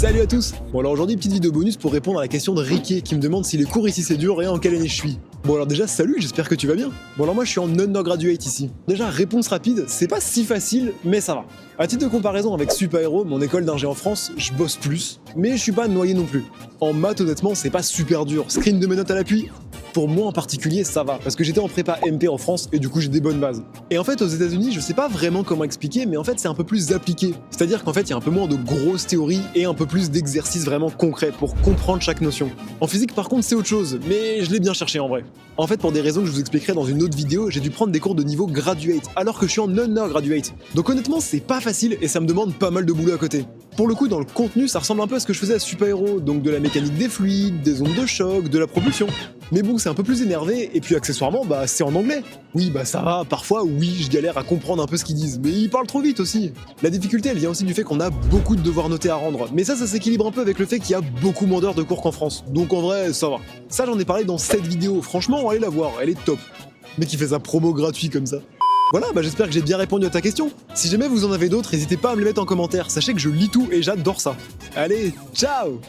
Salut à tous. Bon alors aujourd'hui petite vidéo bonus pour répondre à la question de Ricky qui me demande si les cours ici c'est dur et en quelle année je suis. Bon alors déjà salut, j'espère que tu vas bien. Bon alors moi je suis en undergraduate ici. Déjà réponse rapide, c'est pas si facile mais ça va. À titre de comparaison avec Super Hero, mon école d'ingé en France, je bosse plus, mais je suis pas noyé non plus. En maths honnêtement c'est pas super dur, screen de mes notes à l'appui. Pour moi en particulier, ça va, parce que j'étais en prépa MP en France et du coup j'ai des bonnes bases. Et en fait, aux États-Unis, je sais pas vraiment comment expliquer, mais en fait, c'est un peu plus appliqué. C'est-à-dire qu'en fait, il y a un peu moins de grosses théories et un peu plus d'exercices vraiment concrets pour comprendre chaque notion. En physique, par contre, c'est autre chose, mais je l'ai bien cherché en vrai. En fait, pour des raisons que je vous expliquerai dans une autre vidéo, j'ai dû prendre des cours de niveau graduate, alors que je suis en undergraduate. Donc honnêtement, c'est pas facile et ça me demande pas mal de boulot à côté. Pour le coup, dans le contenu, ça ressemble un peu à ce que je faisais à Super Hero, donc de la mécanique des fluides, des ondes de choc, de la propulsion. Mais bon, c'est un peu plus énervé, et puis accessoirement, bah c'est en anglais. Oui, bah ça va, parfois, oui, je galère à comprendre un peu ce qu'ils disent, mais ils parlent trop vite aussi. La difficulté, elle vient aussi du fait qu'on a beaucoup de devoirs notés à rendre, mais ça s'équilibre un peu avec le fait qu'il y a beaucoup moins d'heures de cours qu'en France, donc en vrai, ça va. Ça, j'en ai parlé dans cette vidéo, franchement, allez la voir, elle est top. Mais qui fait sa promo gratuit comme ça. Voilà, bah j'espère que j'ai bien répondu à ta question. Si jamais vous en avez d'autres, n'hésitez pas à me les mettre en commentaire, sachez que je lis tout et j'adore ça. Allez, ciao!